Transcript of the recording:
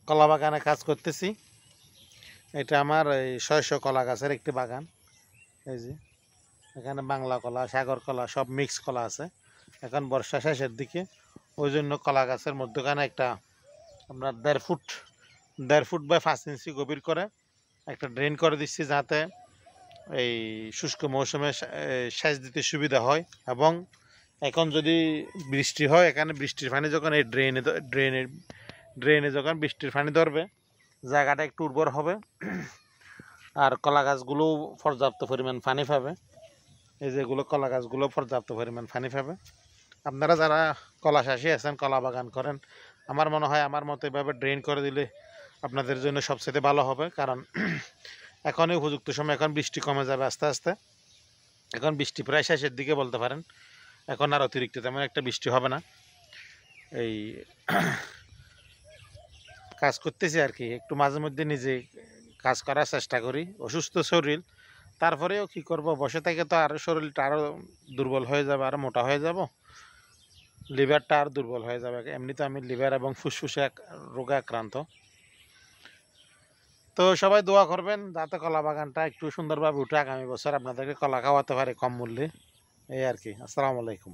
কলা বাগানে কাজ করতেছি। এটা আমার এই 600 কলা গাছের একটি বাগান। এই যে এখানে বাংলা কলা, সাগর কলা সব মিক্স কলা আছে। এখন বর্ষা শেষের দিকে, ওই জন্য কলা গাছের মধ্যখানে একটা আপনার 1.5 ফুট বা 5 ইঞ্চি গভীর করে একটা ড্রেন করে দিচ্ছি, যাতে এই শুষ্ক মৌসুমে সেচ দিতে সুবিধা হয়। এবং এখন যদি বৃষ্টি হয়, এখানে বৃষ্টির পানি যখন এই ড্রেনে যখন বৃষ্টির পানি ধরবে, জায়গাটা একটু উর্বর হবে আর কলা গাছগুলো পর্যাপ্ত পরিমাণ পানি পাবে। এই যেগুলো কলা গাছগুলো পর্যাপ্ত পরিমাণ পানি পাবে। আপনারা যারা কলা চাষি আছেন, কলা বাগান করেন, আমার মনে হয় আমার মতো এভাবে ড্রেন করে দিলে আপনাদের জন্য সবচেয়ে ভালো হবে। কারণ এখনই উপযুক্ত সময়, এখন বৃষ্টি কমে যাবে আস্তে আস্তে। এখন বৃষ্টি প্রায় শেষের দিকে বলতে পারেন। এখন আর অতিরিক্ত তেমন একটা বৃষ্টি হবে না। এই কাজ করতেছি আর কি, একটু মাঝে মধ্যে নিজে কাজ করার চেষ্টা করি। অসুস্থ শরীর, তারপরেও কি করব, বসে থেকে তো আরও শরীরটা আরও দুর্বল হয়ে যাবে, আরও মোটা হয়ে যাব, লিভারটা আর দুর্বল হয়ে যাবে। এমনিতে আমি লিভার এবং ফুসফুসে রোগে আক্রান্ত। তো সবাই দোয়া করবেন যাতে কলা বাগানটা একটু সুন্দরভাবে উঠে আগামী বছর আপনাদেরকে কলা খাওয়াতে পারে কম মূল্যে। এই আর কি। আসসালামু আলাইকুম।